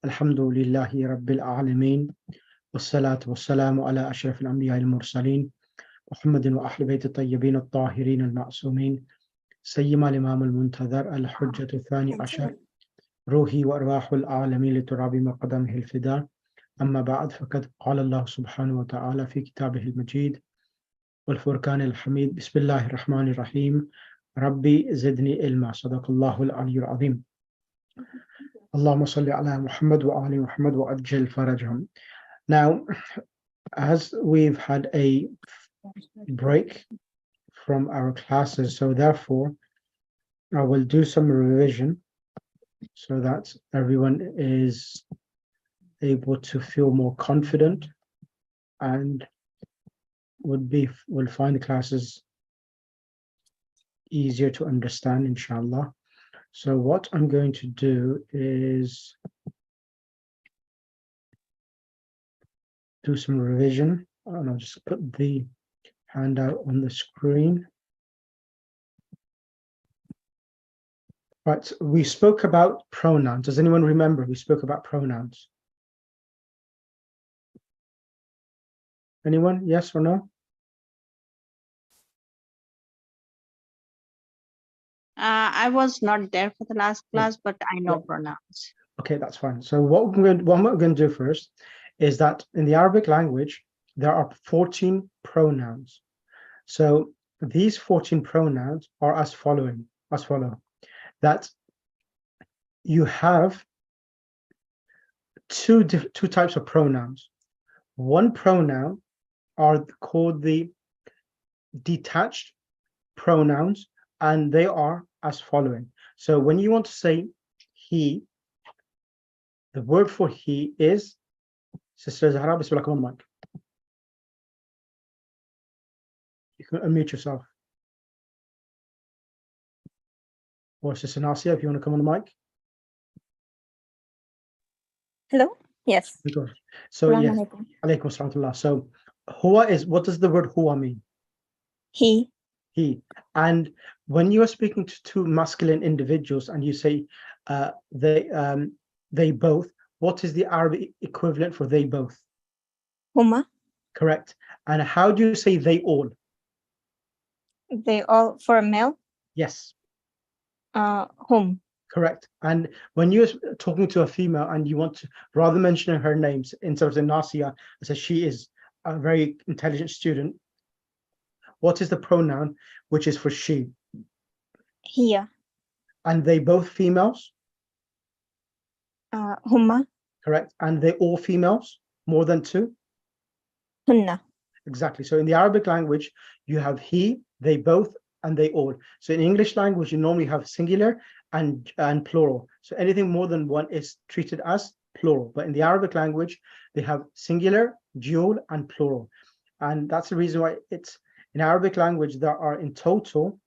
Alhamdulillahi Rabbil Alameen. Wassalatu wassalamu ala ashraf al-anbiya al-mursaleen. Muhammadin wa ahli bayt al-tayyibin al-tahirin al-ma'sumin. Sayyima al-imam al-muntadhar al-hujjat al-thani ashar. Ruhi wa arwahul alameen li turabi maqadamihi al-fida. Amma ba'd, faqad qala Allah subhanahu wa ta'ala fi kitabihi al-majid wal furqan al-hamid. Bismillahir rahmanir rahim. Rabbi zidni ilma. Sadaqallahu al-aliyyul azim. Allahumma salli ala Muhammad wa ali Muhammad wa ajjal farajhum. Now, as we've had a break from our classes, so therefore I will do some revision so that everyone is able to feel more confident and will find the classes easier to understand, inshallah. So what I'm going to do is do some revision, and I'll just put the handout on the screen. Right, we spoke about pronouns. Does anyone remember we spoke about pronouns? Anyone? Yes or no? I was not there for the last class, but I know pronouns. Okay, that's fine. So what I'm going to do first is that in the Arabic language, there are 14 pronouns. So these 14 pronouns are as follow. That you have two types of pronouns. One pronoun are called the detached pronouns, and they are as following. So when you want to say he, the word for he is, Sister Zahra, bismillah, come on the mic. You can unmute yourself. Or Sister Nasia, if you want to come on the mic. Hello? Yes. So yes, alaykum assalam. So huwa is, what does the word huwa mean? He. And when you are speaking to two masculine individuals and you say they both, what is the Arabic equivalent for they both? Huma. Correct. And how do you say they all? They all for a male? Yes. Hum. Correct. And when you're talking to a female and you want to, rather mentioning her names, instead of saying Nasia, I say she is a very intelligent student. What is the pronoun which is for she? Hiya. And they both females? Huma. Correct. And they all females? More than two? Hunna. Exactly. So in the Arabic language, you have he, they both, and they all. So in English language, you normally have singular and plural. So anything more than one is treated as plural. But in the Arabic language, they have singular, dual, and plural. And that's the reason why it's in Arabic language, there are in total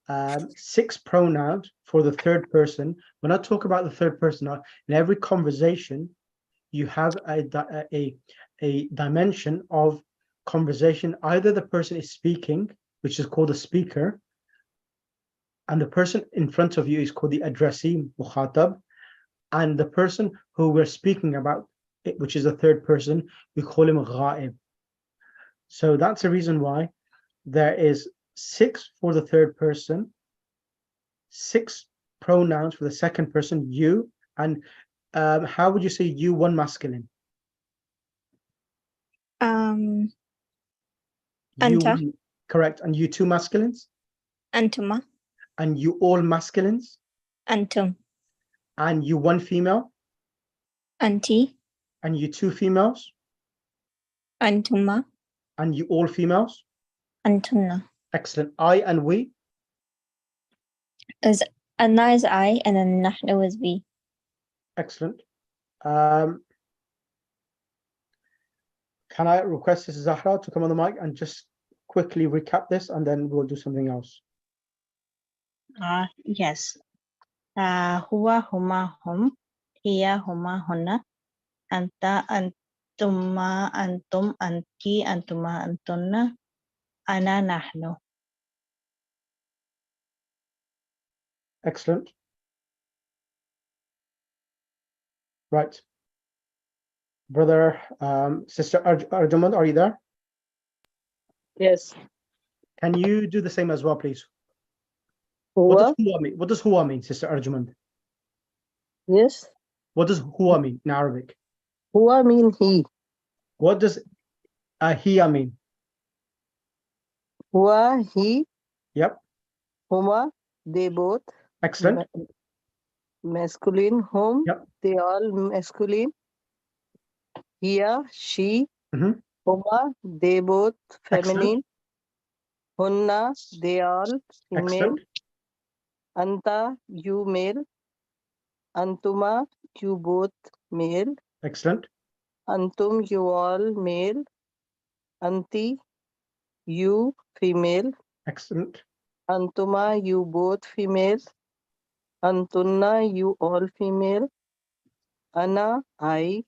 6 pronouns for the third person. When I talk about the third person, in every conversation, you have a dimension of conversation. Either the person is speaking, which is called a speaker, and the person in front of you is called the addressee, mukhatab, and the person who we're speaking about, which is the third person, we call him ghaib. So that's the reason why there is 6 for the third person, 6 pronouns for the second person, you, and how would you say you one masculine? Anta. You, correct. And you two masculines? Antuma. And you all masculines? Antum. And you one female? Anti. And you two females? Antuma. And you all females? Antunna. Excellent. I and we? Anna is I, and then Nahnu is we. Excellent. Can I request Sister Zahra to come on the mic and just quickly recap this, and then we'll do something else? Yes. Huwa, huma, hum. Hiya, huma, hunna. Anta, antuma, antum, anti, antuma, antunna. Ana, nahnu. Excellent. Right. Brother, Sister Arjumand, are you there? Yes. Can you do the same as well, please? What does Huwa. huwa mean? What does huwa mean, Sister Arjumand? Yes. What does huwa mean in Arabic? Huwa mean he. What does hiya mean? Huwa, he. Yep. Huma, they both. Excellent. Masculine. Whom, Yep. they all masculine. Hiya, she. Mhm. Huma, they both feminine. Excellent. Hunna, they all female. Excellent. Anta, you male. Antuma, you both male. Excellent. Antum, you all male. Anti, you female. Excellent. Antuma, you both female. Antunna, you all female. Ana, I.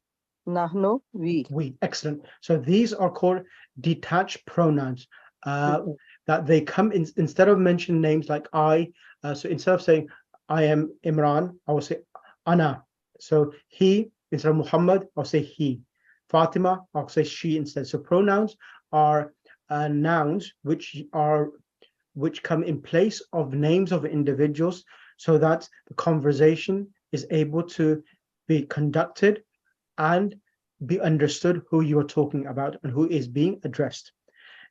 Nahnu, we. We. Excellent. So these are called detached pronouns. That they come in instead of mentioning names like I. So instead of saying I am Imran, I will say Ana. So he instead of Muhammad, I'll say he. Fatima, I'll say she instead. So pronouns are nouns which come in place of names of individuals, so that the conversation is able to be conducted and be understood who you are talking about and who is being addressed.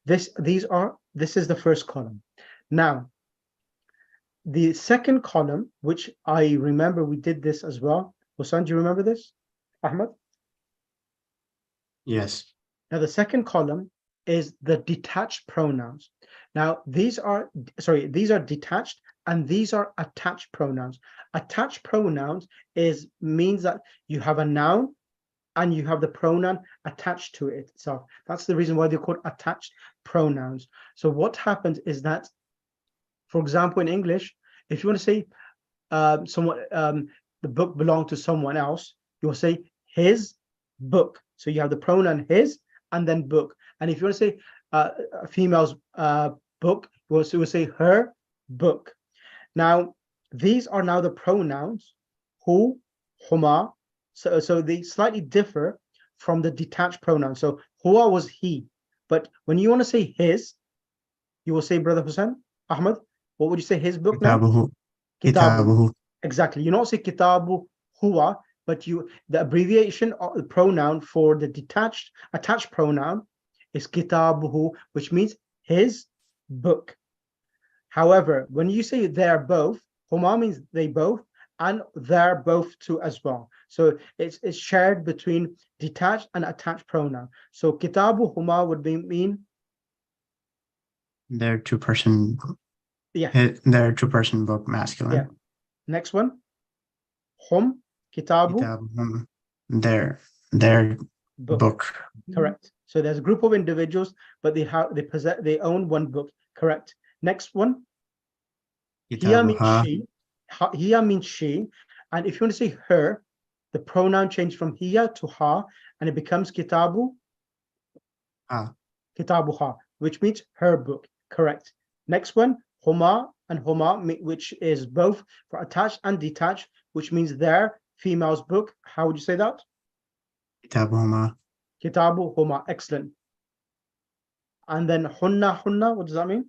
This is the first column. Now, the second column, which I remember we did this as well. Hussein, do you remember this? Ahmed? Yes. Now, the second column is the detached pronouns. Now, these are detached and these are attached pronouns. Attached pronouns means that you have a noun and you have the pronoun attached to it itself. That's the reason why they're called attached pronouns. So what happens is that, for example, in English, if you want to say the book belonged to someone else, you'll say his book. So you have the pronoun his and then book. And if you want to say a female's book, you will say her book. Now, these are now the pronouns hu, huma. So they slightly differ from the detached pronoun. So huwa was he, but when you want to say his, you will say, Brother Hussein, Ahmed, what would you say his book now? Kitabuhu. Kitabu. Kitabuhu. Exactly. You don't say kitabu huwa, but the abbreviation of the pronoun for the attached pronoun is kitabuhu, which means his book. However, when you say they're both, huma means they both, and they're both too as well. So it's shared between detached and attached pronoun. So kitabu huma would mean They're two-person. yeah. They're two-person book, masculine. Yeah. Next one. Hum kitabu Kitabuhum. Their book. Correct. So there's a group of individuals, but they own one book. Correct. Next one. Hiya means Kitabuha. she. Hiya means she. And if you want to say her, the pronoun changes from hiya to ha, and it becomes kitabu. Kitabuha, which means her book. Correct. Next one, huma and huma, which is both for attached and detached, which means their female's book. How would you say that? Kitabuhuma. Kitabu huma. Excellent. And then hunna, what does that mean?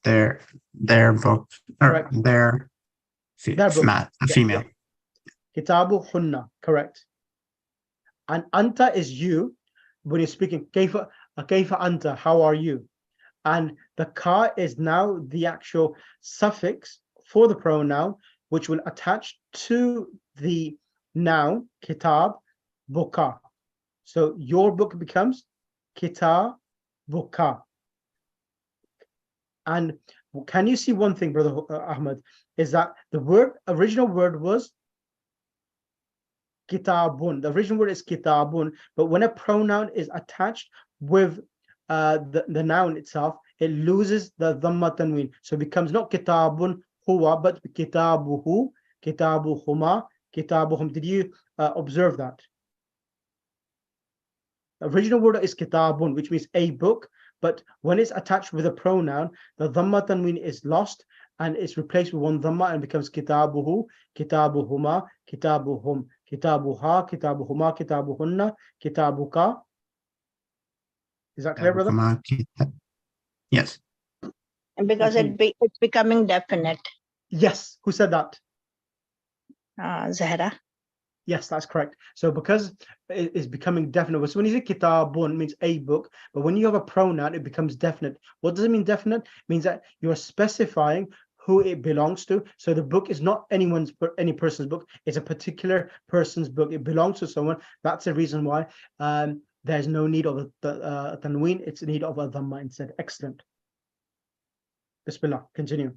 Their book, or Correct. their book. female. Kitabu hunna. Correct. And anta is you when you're speaking. Kaifa anta, how are you? And the ka is now the actual suffix for the pronoun, which will attach to the noun kitab buka. So your book becomes kitabuka. And can you see one thing, Brother Ahmed, is that the original word was kitabun. The original word is kitabun, but when a pronoun is attached with the noun itself, it loses the dhamma tanween. So it becomes not kitabun huwa, but kitabuhu, kitabuhuma, kitabuhum. Did you observe that? The original word is kitabun, which means a book, but when it's attached with a pronoun, the dhamma tanween is lost and it's replaced with one dhamma and becomes kitabuhu, kitabuhuma, kitabuhum, kitabuha, kitabuhuma, kitabuhunna, kitabuka. Is that clear, brother? Kitabukuma, yes. And because Okay. it's becoming definite. Yes. Who said that? Zahra. Yes, that's correct. So because it is becoming definite, so when you say kitabun, it means a book, but when you have a pronoun, it becomes definite. What does it mean definite? It means that you're specifying who it belongs to. So the book is not any person's book. It's a particular person's book. It belongs to someone. That's the reason why there's no need of a tanween. It's a need of a dhamma instead. Excellent. Bismillah. Continue.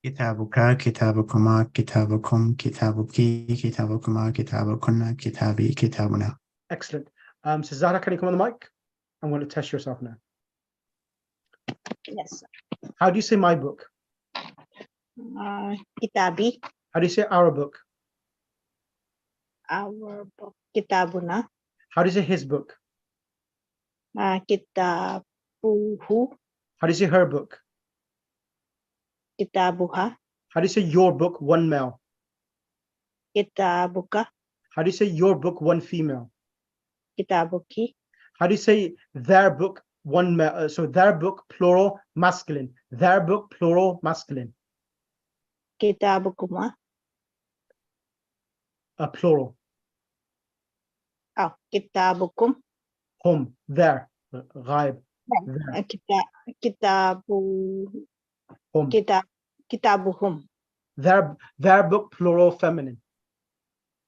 Kitabuka, kitabukuma, kitabukum, kitabuki, kitabukuma, kitabukunna, kitabi, kitabuna. Excellent. So Zahra, can you come on the mic? I'm going to test yourself now. Yes. How do you say my book? Kitabi. How do you say our book? Our book. Kitabuna. How do you say his book? Kitabuhu. How do you say her book? Kitabuha. How do you say your book, one male? Kitabuka. How do you say your book, one female? Kitabuki. How do you say their book, one male? So their book, plural, masculine. Their book, plural, masculine. Kitabukuma. Plural. Kitabukum. Hum. There. Ghaib. There. Kitabu. Hum. Kitabuhum. Their book, plural, feminine.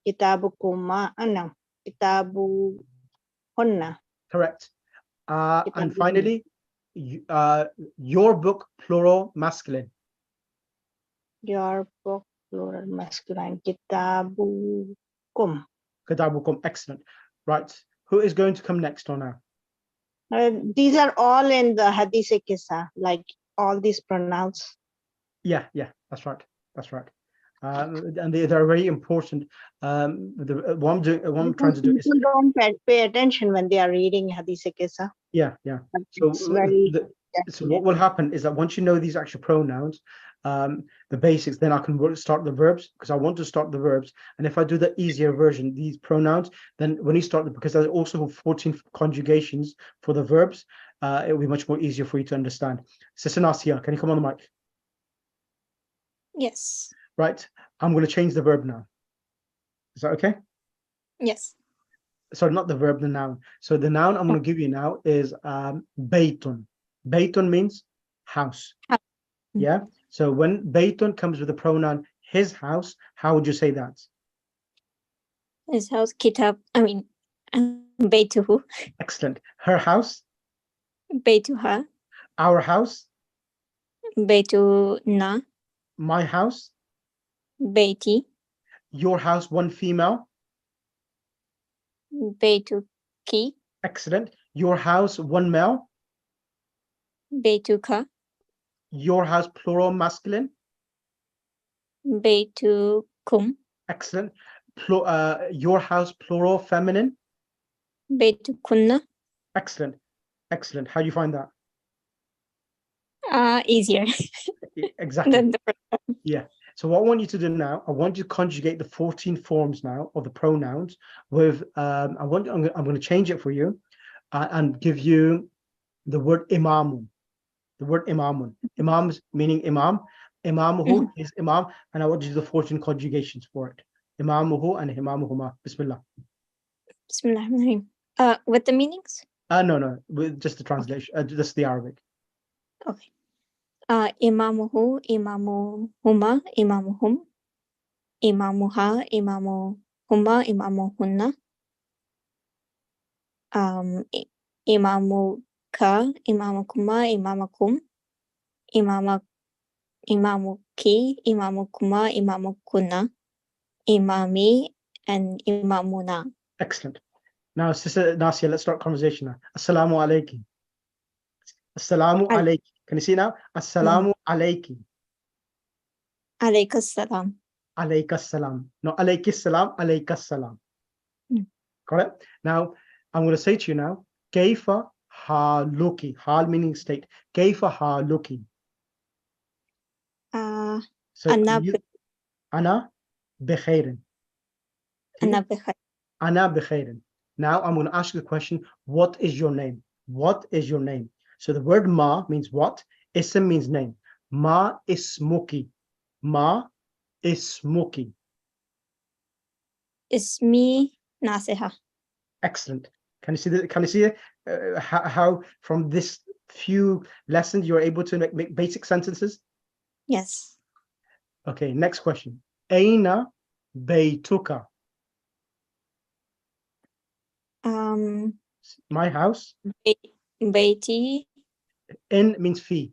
Kitabukuma. Kitabuhunna. Correct. And Kitabuhum. finally, your book, plural, masculine. Your book, plural, masculine. Kitabukum. Kitabukum. Excellent. Right. Who is going to come next on now? These are all in the Hadith Kisa, like all these pronouns. Yeah, that's right. That's right. And they're very important. What I'm trying to do is, People don't pay attention when they are reading Hadith Kisa. yeah. So, It's very so what will happen is that once you know these actual pronouns, the basics, then I can start the verbs, because I want to start the verbs. And if I do the easier version, these pronouns, then when you start because there's also 14 conjugations for the verbs, it will be much more easier for you to understand. Sister Nasia, can you come on the mic? Yes. Right. I'm going to change the verb now. Is that okay? Yes. Sorry, not the verb, the noun. So the noun I'm going to give you now is baytun. Baytun means house. House. Yeah. So when baytun comes with the pronoun his house, how would you say that? His house. Baytuhu. Excellent. Her house, Baytuha. our house, Baytuna. my house, Bayti. your house, one female. Baytuki. Excellent. Your house, one male. Baytuka. Your house, plural, masculine. Baytukum. Excellent. Your house, plural, feminine. Baytukunna. Excellent. Excellent. How do you find that? Easier Exactly. than the first. Yeah. So what I want you to do now, I want you to conjugate the 14 forms now of the pronouns with, I'm going to change it for you and give you the word imamun. The word imamun. Imams meaning imam. Imamuhu is imam. And I want you to do the 14 conjugations for it. Imamuhu and imamuhuma. Bismillah. Bismillahirrahmanirrahim. With the meanings? No, with just the translation, just the Arabic. Okay. Imamuhu, imamuhuma, imamuhum, imamuha, imamuhuma, imamuhunna, imamuka, imamukuma, imamakum, imamuki, imamukuma, imamukunna, imami, and imamuna. Excellent. Now, Sister Nasia, let's start conversation now. Assalamu alaikum. Assalamu alaikum. Can you see now? Assalamu alaikum. Alaykas salam. Alaykas salam. No, alaykis salam, alaykas salam. Correct? Now, I'm going to say to you now, Kaifa حالك. حال meaning state. كيف حالك. So أنا أنا بخير. أنا بخير. أنا بخير. Now I'm going to ask you the question, what is your name? What is your name? So the word ma means what? Ism means name. Ma ismuki. Ma ismuki. اسمي ناصحة. Excellent. Can you see that? Can you see how from this few lessons you're able to make basic sentences? Yes. Okay, next question. Aina baytuka. My house. بيتي In means fi.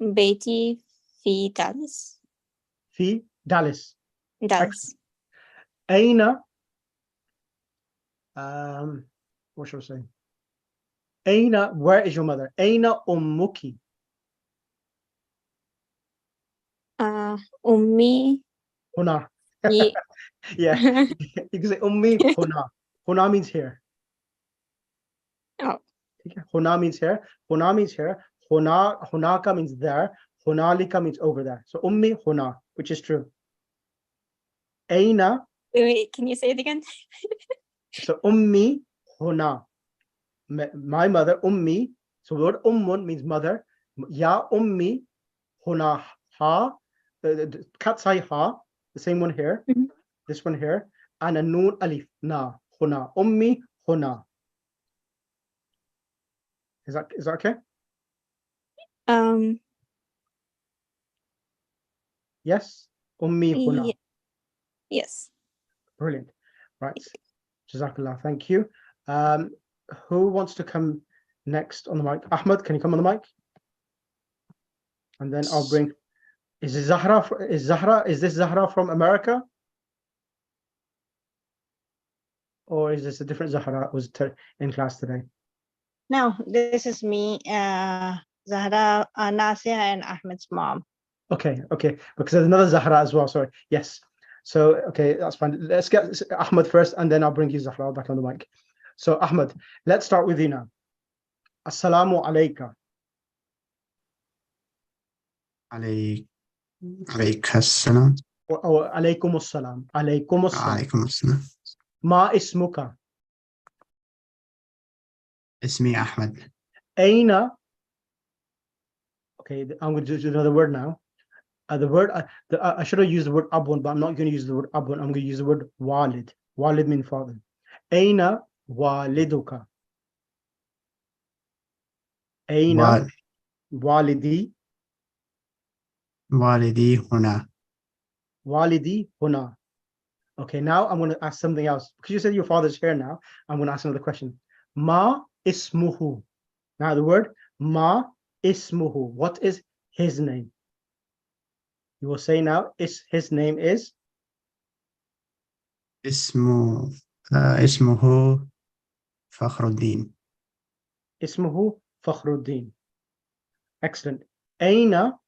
بيتي في دالاس. Fi Dallas. دالاس. Aina. What should I say? Aina, where is your mother? Aina ummuki. أمي Huna. في Yeah, you can say ummi huna. Huna means here. Oh. Huna means here. Huna means here. Huna, hunaka means there. Hunalika means over there. So ummi huna, which is true. Aina. Wait, can you say it again? So ummi huna. My mother, ummi. So the word ummun means mother. Ya ummi huna ha. Katsai ha. The same one here. Mhm. This one here. And a noon alif. Na. Huna. Ummi huna. Is that okay? Yes. Ummi huna. Yes. Brilliant. Right. Jazakallah. Thank you. Who wants to come next on the mic? Ahmed, can you come on the mic? And then I'll bring. Is this Zahra from America? Or is this a different Zahra who was in class today? No, this is me, Zahra, Nasia, and Ahmed's mom. Okay, because there's another Zahra as well. Sorry. Yes. So, okay, that's fine. Let's get Ahmed first, and then I'll bring you Zahra back on the mic. So, Ahmed, let's start with you now. Assalamu alaikum. عليك السلام. Or alaykum assalam. Alaykum assalam. عليكم السلام. Ma ismuka. اسمي أحمد. Aina. Okay, I'm going to do another word now. The word I should have used the word abun, but I'm not going to use the word abun. I'm going to use the word walid. Walid means father. Aina waliduka. Aina walidi. والدي هنا. Walidi huna. Okay, now I'm going to ask something else. Because you said your father's here now, I'm going to ask another question. Ma ismuhu. Now the word ma ismuhu. What is his name? You will say now, his name is? اسمه فخر الدين. Ismuhu Fakhruddin. Excellent. Aina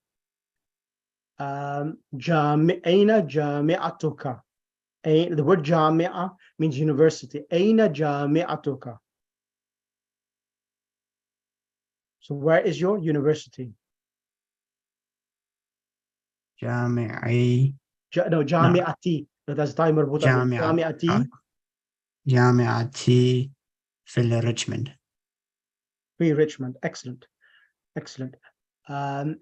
jami'atuka. The word jami'a means university. Aina jami'atuka. So where is your university? جامعي. No, jami'ati. That's time marbuta. Jami'ati. جامعتي في ريتشموند. Be Richmond. Excellent. Excellent. What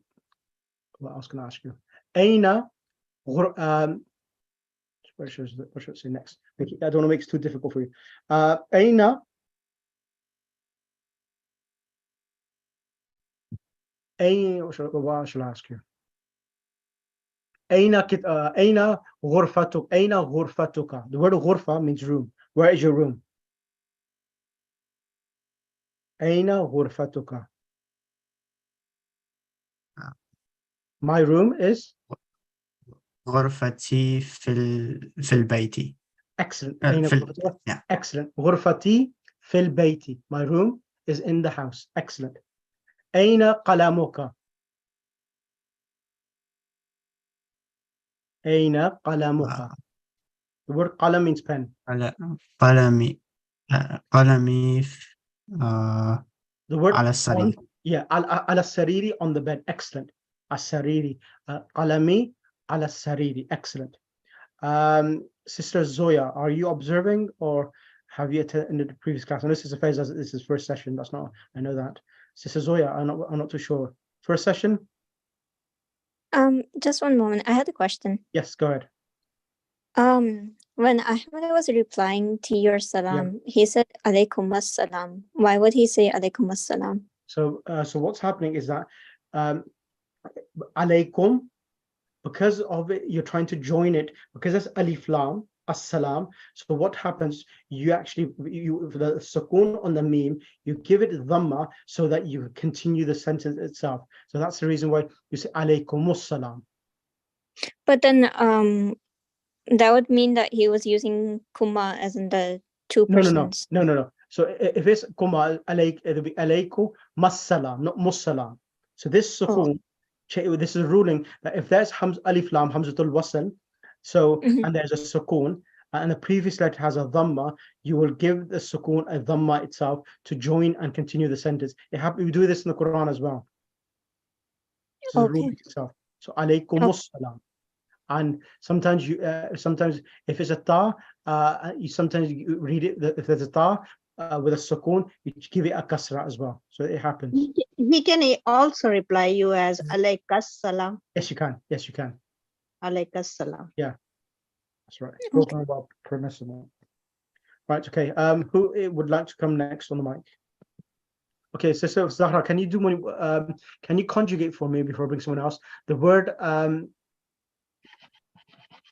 else can I ask you? Aina. What should I say next? I don't want to make it too difficult for you. Aina. What shall I ask you? Aina ghurfatuk. Aina ghurfatuka. The word ghurfa means room. Where is your room? Aina ghurfatuka. My room is? غرفتي في البيت. Excellent. Yeah. Excellent. غرفتي في البيت. My room is in the house. Excellent. أين قلمك? أين قلمك? The word qalam means pen. قلمي The word على on, السرير. yeah, ala sariri, on the bed. Excellent. As-sariri. Qalami ala sariri. Excellent. Sister Zoya, are you observing or have you attended the previous class? And this is a phase as this is first session. That's not, I know that. Sister Zoya, I'm not too sure. First session? Just one moment. I had a question. Yes, go ahead. When Ahmed was replying to your salam, he said alaykum as-salam. Why would he say alaykum as-salam? So what's happening is that alaykum, because of it, you're trying to join it, because it's alif lam, as-salam. So what happens, you actually, for the sukoon on the meme, you give it dhamma so that you continue the sentence itself. So that's the reason why you say alaykum as-salam. But then that would mean that he was using kuma as in the two persons. No. So if it's kuma, it'll be alaykum mas-salam, not mus-salam. So this sukoon, this is a ruling that if there's alif lam hamzatul wasl, so and there's a sukoon and the previous letter has a dhamma, you will give the sukoon a dhamma itself to join and continue the sentence. We do this in the Quran as well. This is a ruling itself. So alaykumus salam. And sometimes sometimes if it's a ta, sometimes you read it, if there's a ta with a sukoon, you give it a kasra as well. So it happens. He can also reply you as alaykas salam. Yes, you can. Yes, you can. Alaykas salam. Yeah, that's right. Spoken about permissible. Right. Okay. Who would like to come next on the mic? Okay, Sister Zahra, can you do can you conjugate for me before I bring someone else? The word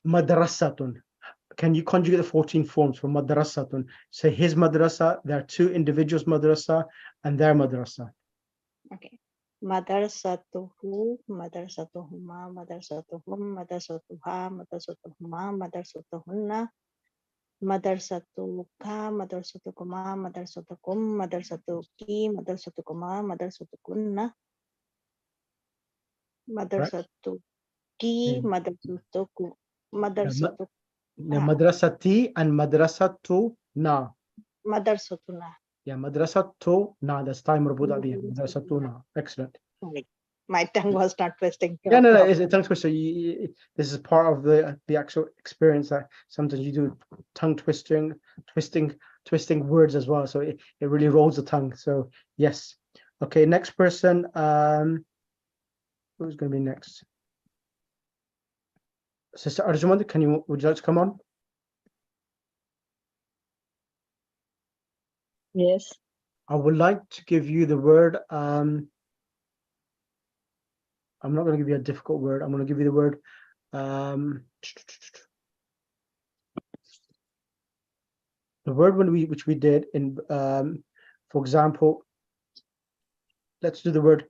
madrasatun. Can you conjugate the 14 forms for madrasatun? Say his madrasa, there are two individuals madrasa and their madrasa. Okay. Madarsatuhu, madarsatuhuma, madarsatuhum, madarsatuha, madarsatuhuma, madarsatuhunna, madarsatuka, madarsatukuma, madarsatukum, madarsatuki, madarsatukumma, madarsatukuna, madarsatuki, madarsatuku, madarsatuk. Madrasati and madrasatu na. Madarsatuna. Yeah, madrasatu na. That's time marbuta biha. Madrasatu na. Excellent. My tongue was not twisting. Yeah, no, it's a tongue twister. This is part of the actual experience that sometimes you do tongue twisting words as well. So it really rolls the tongue. So yes. Okay, next person. Who's going to be next? Sister Arjumand, would you like to come on? Yes. I would like to give you the word. I'm not going to give you a difficult word. I'm going to give you the word. The word which we did in, for example, let's do the word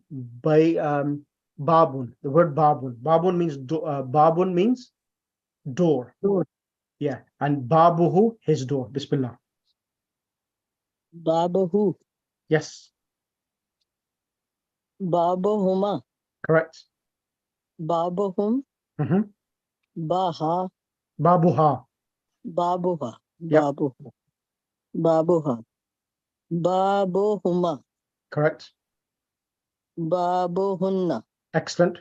by babun. The word babun. Babun means door. Yeah, and babuhu, his door. Bismillah. Babuhu. Yes. Babuhuma. Correct. Babuhum. Baha. Babuha. Babuha. Yep. Babuha. Babuha. Babuhuma. Correct. Babuhunna. Excellent.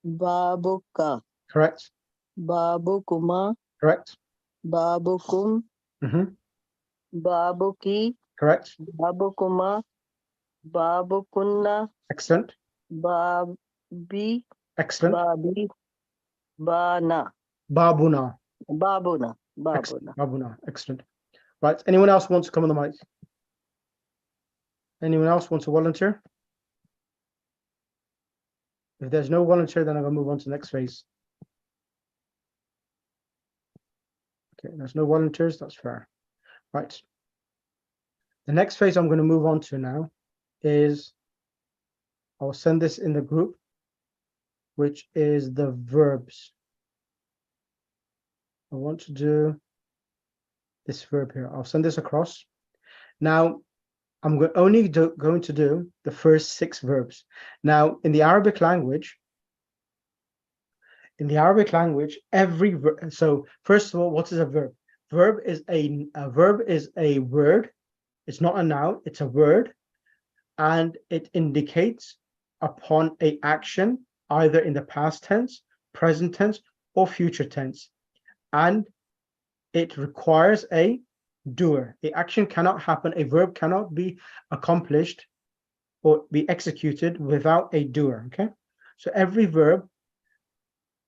Babuka. Correct. Babukuma. Correct. Babukum. Babuki. Correct. Babukuma. Babukunna. Excellent. Babi. Excellent. Babi. Bana. Babuna. Babuna. Babuna. Excellent. Babuna. Excellent. Right. Anyone else wants to come on the mic? Anyone else wants to volunteer? If there's no volunteer, then I'm going to move on to the next phase. Okay, there's no volunteers. That's fair. Right. The next phase I'm going to move on to now is, I'll send this in the group, which is the verbs. I want to do this verb here. I'll send this across. Now, I'm only going to do the first 6 verbs. Now, in the Arabic language, every verb, so first of all, what is a verb? verb is a verb is a word. It's not a noun, it's a word, and it indicates upon a action either in the past tense, present tense, or future tense, and it requires a doer. The action cannot happen, a verb cannot be accomplished or be executed without a doer. Okay, so every verb,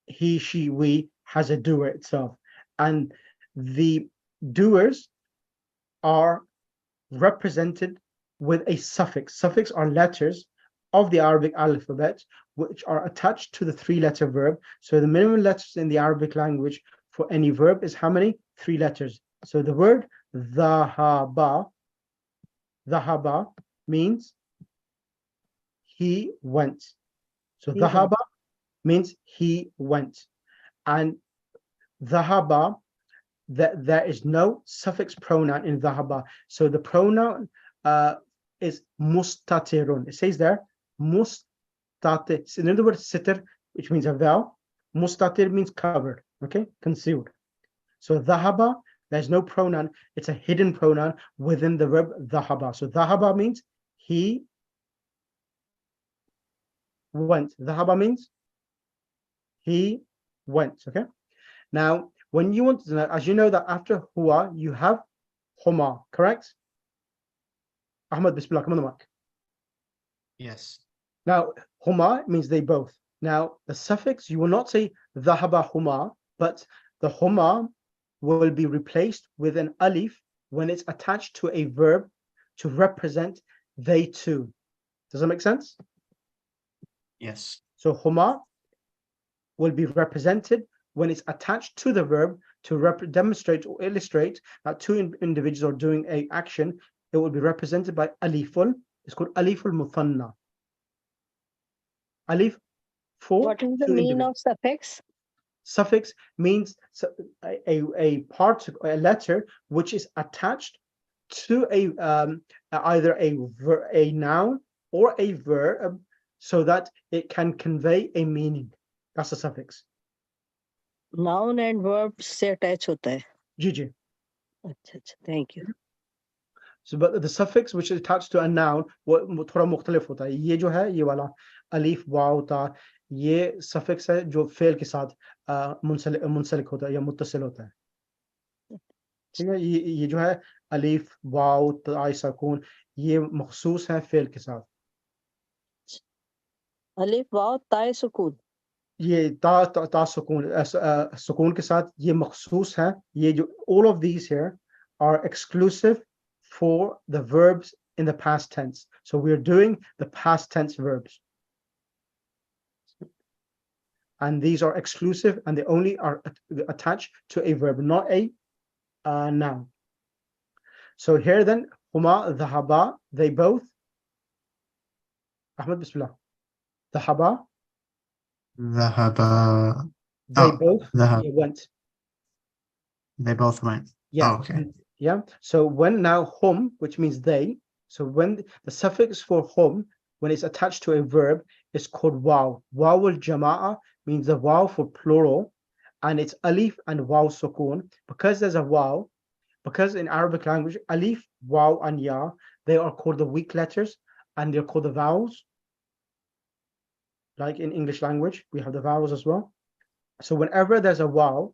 he, she, we, has a doer itself, and the doers are represented with a suffix. Suffix are letters of the Arabic alphabet which are attached to the three-letter verb. So the minimum letters in the Arabic language for any verb is how many? 3 letters. So the word dhahaba means he went. So He went. dhahaba means he went, and dhahaba, that there is no suffix pronoun in dhahaba. So the pronoun is mustatirun. It says there mustatir. So in other words, sitter, which means a veil. Mustatir means covered, okay, concealed. So dhahaba, there's no pronoun. It's a hidden pronoun within the verb dhahaba. So dhahaba means he went. Dhahaba means he went. Okay. Now, when you want to know, as you know that after huwa, you have huma, correct? Ahmad, bismillah, come on the mic. Yes. Now, huma means they both. Now, the suffix, you will not say dhahaba huma, but the huma will be replaced with an alif when it's attached to a verb to represent they two. Does that make sense? Yes. So huma will be represented when it's attached to the verb to demonstrate or illustrate that two individuals are doing a action. It will be represented by aliful. It's called aliful muthanna. Alif for What is the two meaning individuals. of suffix? Suffix means a letter which is attached to either a noun or a verb so that it can convey a meaning. That's a suffix. Noun and verb से attach होता है. Gigi. अच्छा, thank you. So, but the suffix which is attached to a noun वो थोड़ा मुख्तलिफ होता है. ये जो है ये वाला अलीफ वाव ता ये suffix है जो फेल के साथ मुंसलिक होता है या मुत्तसिल होता है. ठीक है, ये जो है अलीफ वाव ता सुकून ये मखसूस है फेल के साथ. अलिफ वाव ताए सुकून. ये ता सुकून के साथ ये मखसूस है. ये जो all of these here are exclusive for the verbs in the past tense. So we're doing the past tense verbs. And these are exclusive and they only are attached to a verb, not a noun. So here then, huma, dhahaba, they both. Ahmed, bismillah. Dhahaba, Dhahaba. they both went. They both went. Yeah. Oh, okay. Yeah. So when now hum, which means they, so when the suffix for hum, when it's attached to a verb, is called waw. Waw al jama'a means the waw for plural, and it's alif and waw sukun. Because there's a waw, because in Arabic language, alif, waw, and ya, they are called the weak letters, and they're called the vowels. Like in English language, we have the vowels as well. So whenever there's a waw,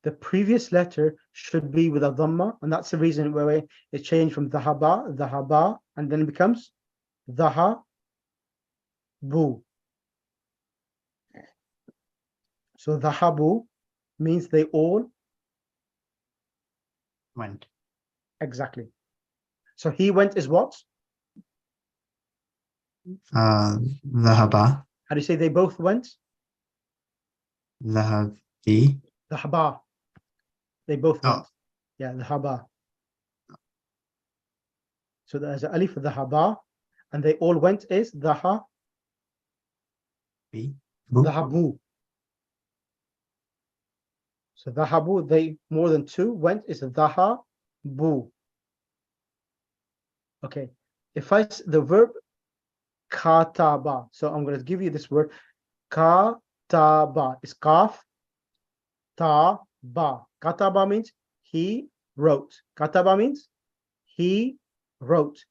the previous letter should be with a dhamma, and that's the reason why it changed from dhahaba, and then it becomes dhahabu. So dhahabu means they all Went. exactly. So he went is what? Dhahaba. How do you say they both went? Dhahabi. Dhahaba. They both went. Oh. Yeah, dhahaba. So there's an alif dhahaba, and they all went is dhahabu. Dhahabu. So dhahabu, they more than two went is dhahabu. Okay. If the verb kataba, so I'm going to give you this word kataba. It's kaf ta ba. Kataba means he wrote. Kataba means he wrote.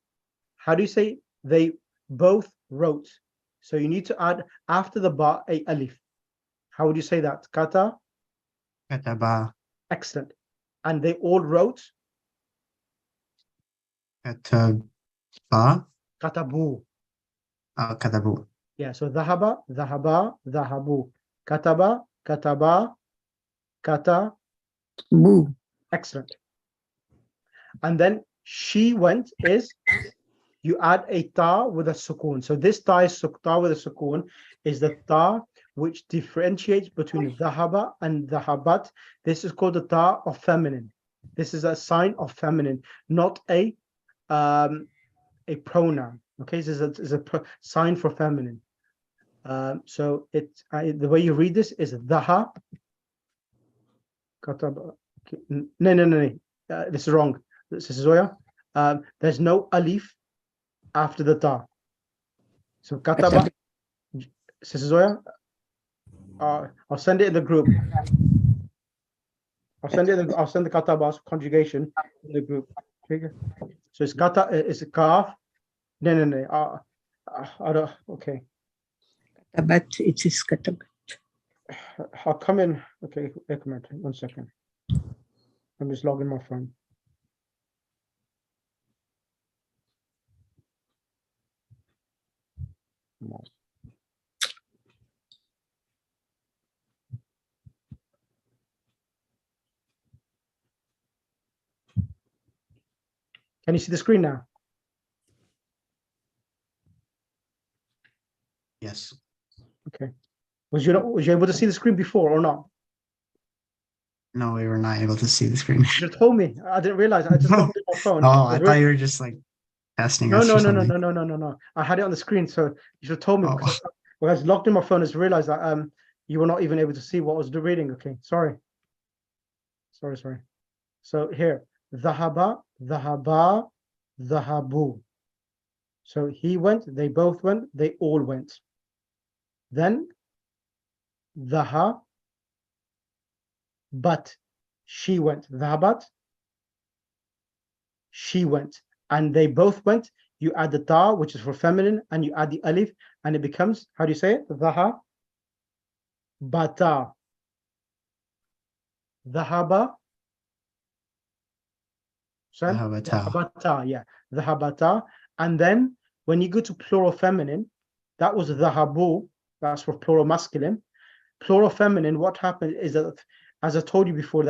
How do you say they both wrote? So you need to add after the ba a alif. How would you say that? Kata, Kataba. excellent. And they all wrote Kataba. katabu. Katabu. Yeah, so dhahaba, dhahaba, dhahabu. Kataba, kataba, kata. Boo. Excellent. And then she went is you add a ta with a sukoon. So this ta is ta with a sukoon is the ta which differentiates between dhahaba and dhahabat. This is called the ta of feminine. This is a sign of feminine, not a pronoun. Okay, this is a sign for feminine. So it the way you read this is daha. Kataba. No. This is wrong. This is Zoya. There's no alif after the ta. So kataba. This is Zoya. I'll send it in the group. I'll send the kataba's conjugation in the group. Okay. So it's kata. It's a kaf. No. I don't. Okay. Katabat, it is katabat. I'll come in. Okay, 1 second. I'm just logging my phone. Can you see the screen now? Yes. Okay. Was you able to see the screen before or not? No, we were not able to see the screen. You should have told me. I didn't realize. I just logged in my phone. Oh, I thought you were just like testing No. us or something. No. I had it on the screen, so you should have told me. Oh. Because when I was logged in my phone, I just realized that you were not even able to see what I was reading. Okay, sorry. So here, dhahaba, dhahaba, dhahabu. So he went, they both went, they all went. Then dhaha, but she went. Dhahabat, she went, and they both went. You add the ta, which is for feminine, and you add the alif, and it becomes, how do you say it? Dhaha, bata, dhahaba, dhahabata, yeah, dhahabata. And then when you go to plural feminine, that was dhahabu, that's for plural masculine. Plural feminine, what happened is that, as I told you before,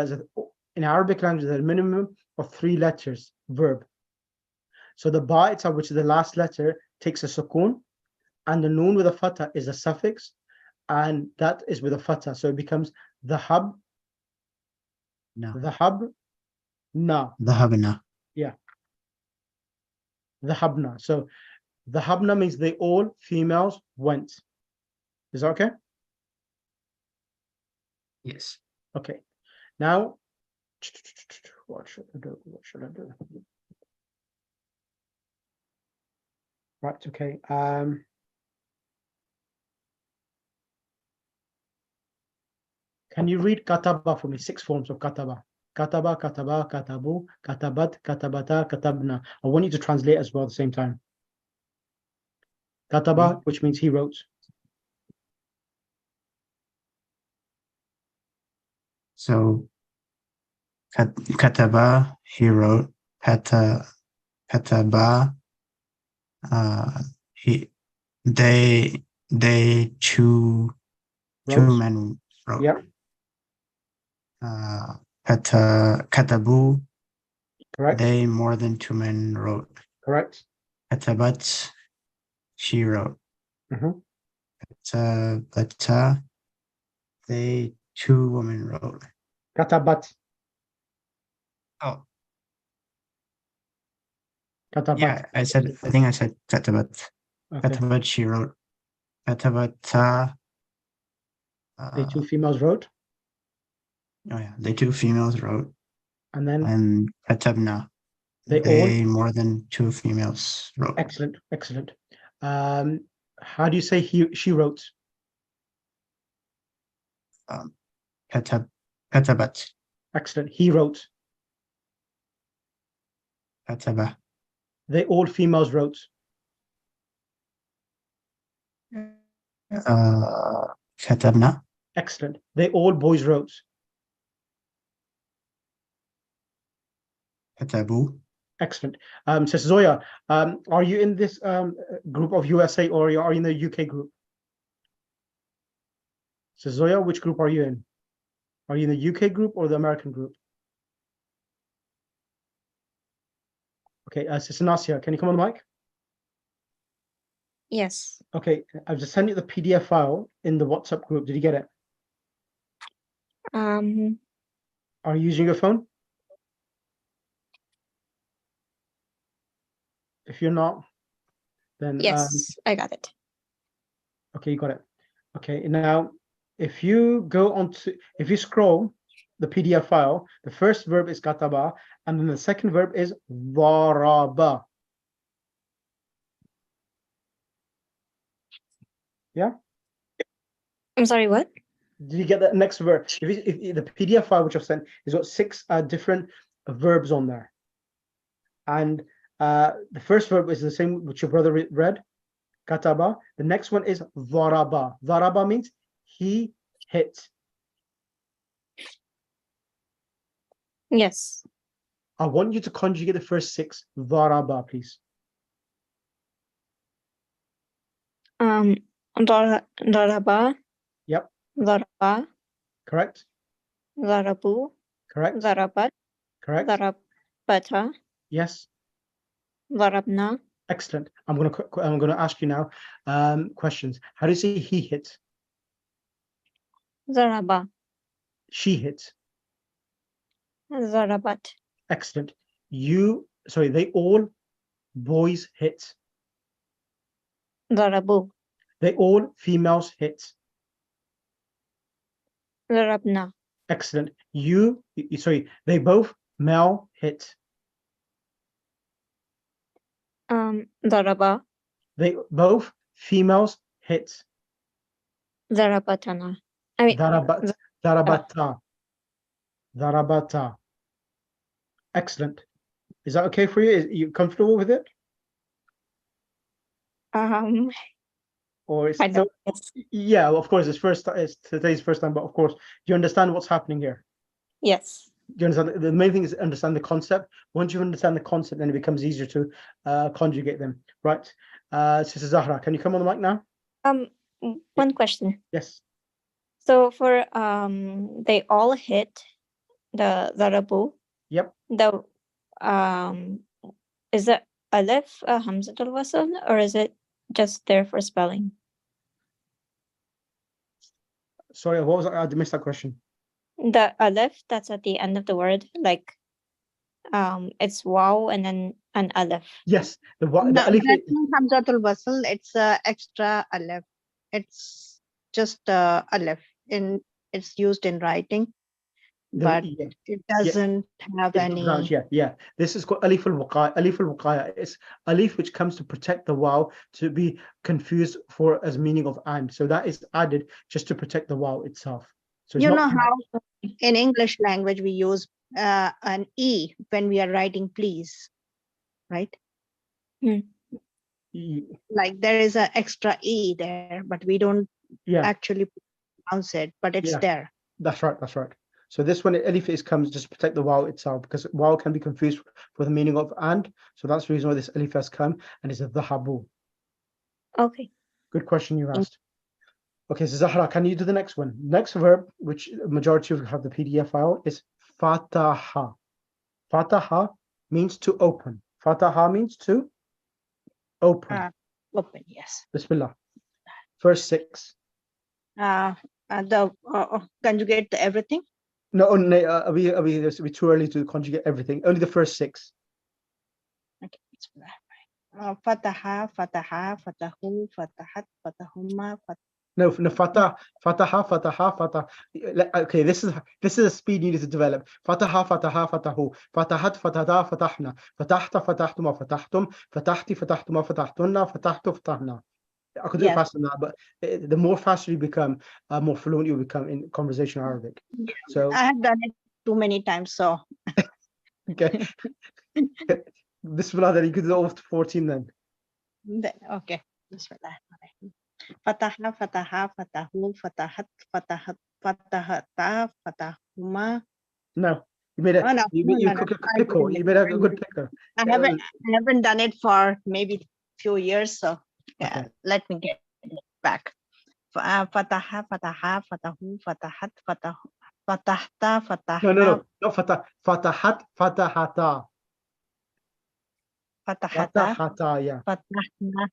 in Arabic language, there's a minimum of 3 letters verb. So the ba itself, which is the last letter, takes a sukoon, and the noon with a fatha is a suffix, and that is with a fatha. So it becomes dhahab, No. dhahab, na. Dhahabna. Yeah. Dhahabna. So dhahabna means they all females went. Is that okay? Yes. Okay. Now, what should I do? Right, okay. Can you read kataba for me? 6 forms of kataba. Kataba, kataba, katabu, katabat, katabata, katabna. I want you to translate as well at the same time. Kataba, which means he wrote. So kataba, he wrote. Kataba, they two men wrote. Yeah. Katabu, Correct. they more than 2 men wrote. Correct. Katabat, she wrote. Mhm. Katabata, they 2 women wrote. Katabat. Oh, Katabat. yeah, I think I said katabat. Okay. Katabat, she wrote. Katabata, The 2 females wrote. oh yeah, the 2 females wrote. And then And katabna, they they more than 2 females wrote. excellent. How do you say she wrote? Katabat. Excellent. He wrote. كتب. They all females wrote. كتبنا. Excellent. They all boys wrote. كتبوا. Excellent. Sister Zoya, are you in this group of USA or are you in the UK group? Sister Zoya, which group are you in? Are you in the UK group or the American group? Okay, Sister Nasia, can you come on the mic? Yes. Okay, I've just sent you the PDF file in the WhatsApp group. Did you get it? Are you using your phone? If you're not, then Yes, I got it. okay, you got it. Okay, now if you go on to, if you scroll the PDF file, the first verb is kataba, and then the second verb is daraba. Yeah? I'm sorry, what? Did you get that next verb? If the PDF file which I've sent has got 6 different verbs on there. And the first verb is the same which your brother read, kataba. The next one is daraba. Daraba means he hit. Yes. I want you to conjugate the first 6, daraba, please. Daraba. Yep. Daraba. Correct. Darabu. Correct. Darabat. Correct. Darabata. Yes. Darabna. Excellent. I'm gonna ask you now questions. How do you say he hit? Daraba. She hit. Darabat. Excellent. They all boys hit. Darabu. They all females hit. Darabna. Excellent. They both male hit. Daraba. They both females hit. Darabatana. I mean, Darabat, darabata. Darabata. Excellent. Is that okay for you? Are you comfortable with it? Or it's I don't. Yes. yeah, of course, it's today's first time, but of course, do you understand what's happening here? Yes. Do you understand? The main thing is understand the concept. Once you understand the concept, then it becomes easier to conjugate them, right? Sister Zahra, can you come on the mic now? One question. Yes. So for they all hit the Darabu. Yep. The is it Aleph Hamzatul Wasl or is it just there for spelling? Sorry, what was that? I missed that question. The Aleph that's at the end of the word, like it's waw and then an Aleph. Yes, the No, alif. that's not Hamzatul Wasl. It's extra aleph. It's just aleph. It's used in writing, but Yeah, it doesn't have it's any. pronounced, yeah. This is called alif al-waqaya. Alif al-waqaya. It's alif which comes to protect the waw to be confused for as meaning of and. So that is added just to protect the waw itself. So it's You not know how in English language we use an e when we are writing please, right? Like there is an extra e there, but we don't actually pronounce it, but it's there. That's right. So this one, alif comes just to protect the waw itself, because waw can be confused for the meaning of and. So that's the reason why this alif has come, and it's a dhahabu. Okay. Good question you asked. Okay, so Zahra, can you do the next one? Next verb, which majority of you have the PDF file, is fataha. Fataha means to open. Fataha means to open. Open, yes. Bismillah. First 6. The conjugate the everything. No, it'll be too early to conjugate everything. Only the first 6. Okay, Bismillah. Fataha, fataha, fatahu, fatahat, fatahuma, No, fataha. Okay, this is a speed you need to develop. Fataha, fatahu, fatahat, fatada, fatahna, fatahta, fatahtuma, fatahtum, fatahti, fatahtuma, fatahtunna, fatahtu, fatahna. I could do it faster than that, but the more faster you become, more fluent you become in conversational Arabic. So I have done it too many times, so okay. Bismillah, then you could do all 14 then. Then, okay. Bismillahirrahmanirrahim. Fataha, fataha, fatahu, fatahat, fatahat, fatahata, fatahuma. No, you made a Oh, no, you no, cook a I pickle. didn't You make made it. a good pickle. I haven't done it for maybe few years, so yeah, Okay. let me get it back. Fataha, fataha, fatahu, fatahat, fatahu, fatahta, fatahna, No, not fatah. Fatahat, fatahata. fatahata, Fatahata, yeah. fatahna,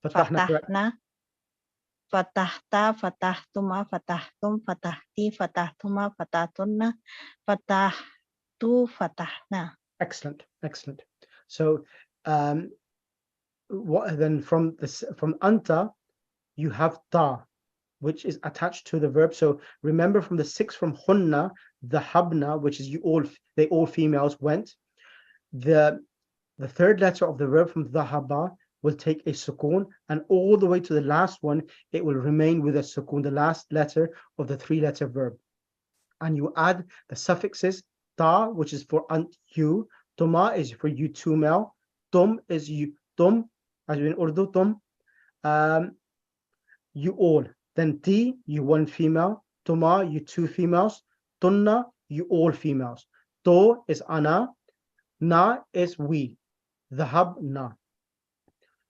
Fatahna, correct. fatahna, fatahta, fatahtuma, fatahtum, fatahti, fatahtuma, fatahtunna, fatahtu, fatahna. Excellent, excellent. So, what then from this from anta, you have ta, which is attached to the verb. So remember from the 6 from hunna, the habna, which is they all females went. The third letter of the verb from dhahaba will take a sukoon, and all the way to the last one, it will remain with a sukoon, the last letter of the 3-letter verb. And you add the suffixes ta, which is for you, tuma is for you 2 male, tum is you, tum, as in Urdu, tum, you all. Then ti, you 1 female, tuma, you 2 females, tunna, you all females. To is ana, na is we. Dhahab na.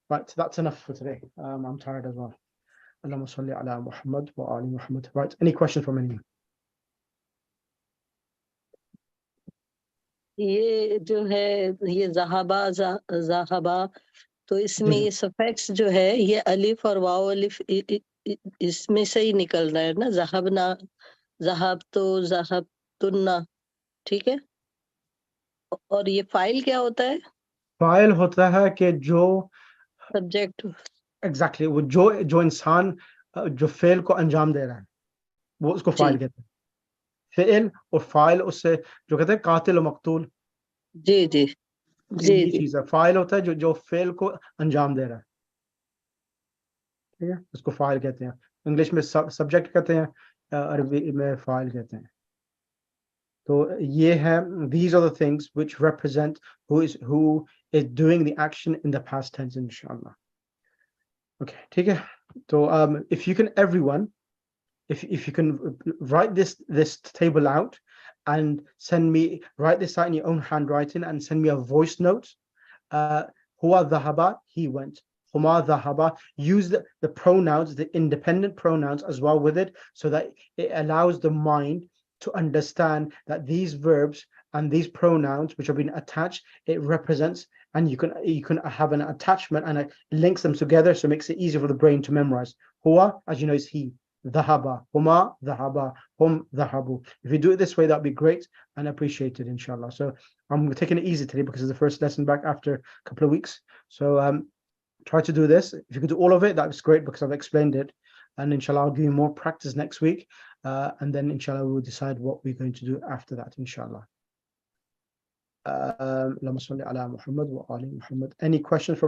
Right, so that's enough for today. I'm tired as well. Allahumma salli ala Muhammad wa ali Muhammad. Right, any questions from anyone? ये जो है ये जहाबा जहाबा तो इसमें जी। ये suffix जो है ये अलिफ और वाव अलिफ इसमें से ही निकल रहा है ना जहाबना जहाब तो जहाब तुन्ना ठीक है और ये फाइल क्या होता है फाइल होता है कि जो सब्जेक्ट एग्जैक्टली वो जो इंसान जो फेल को अंजाम दे रहा है वो उसको फाइल कहते हैं फेल और फाइल उससे जो कहते हैं कातिल और मकतूल जी जी जी ये जी चीज है फाइल होता है जो फेल को अंजाम दे रहा है ठीक है उसको फाइल कहते हैं इंग्लिश में सब्जेक्ट कहते हैं अरबी में फाइल कहते हैं तो ये है these are the things which represent who is doing the action in the past tense inshallah okay ठीक है तो if you can everyone if you can write this table out and write this out in your own handwriting and send me a voice note huwa dhahaba he went huma dhahaba use the pronouns the independent pronouns as well with it so that it allows the mind to understand that these verbs and these pronouns which have been attached it represents and you can have an attachment and it links them together so it makes it easier for the brain to memorize huwa as you know is he dhahaba huma dhahaba hum dhahabu if you do it this way that'd be great and appreciated inshallah so I'm taking it easy today because it's the first lesson back after a couple of weeks so try to do this if you could do all of it that's great because I've explained it and inshallah I'll give you more practice next week and then inshallah we'll decide what we're going to do after that inshallah Allahumma salli ala Muhammad wa ali Muhammad any questions from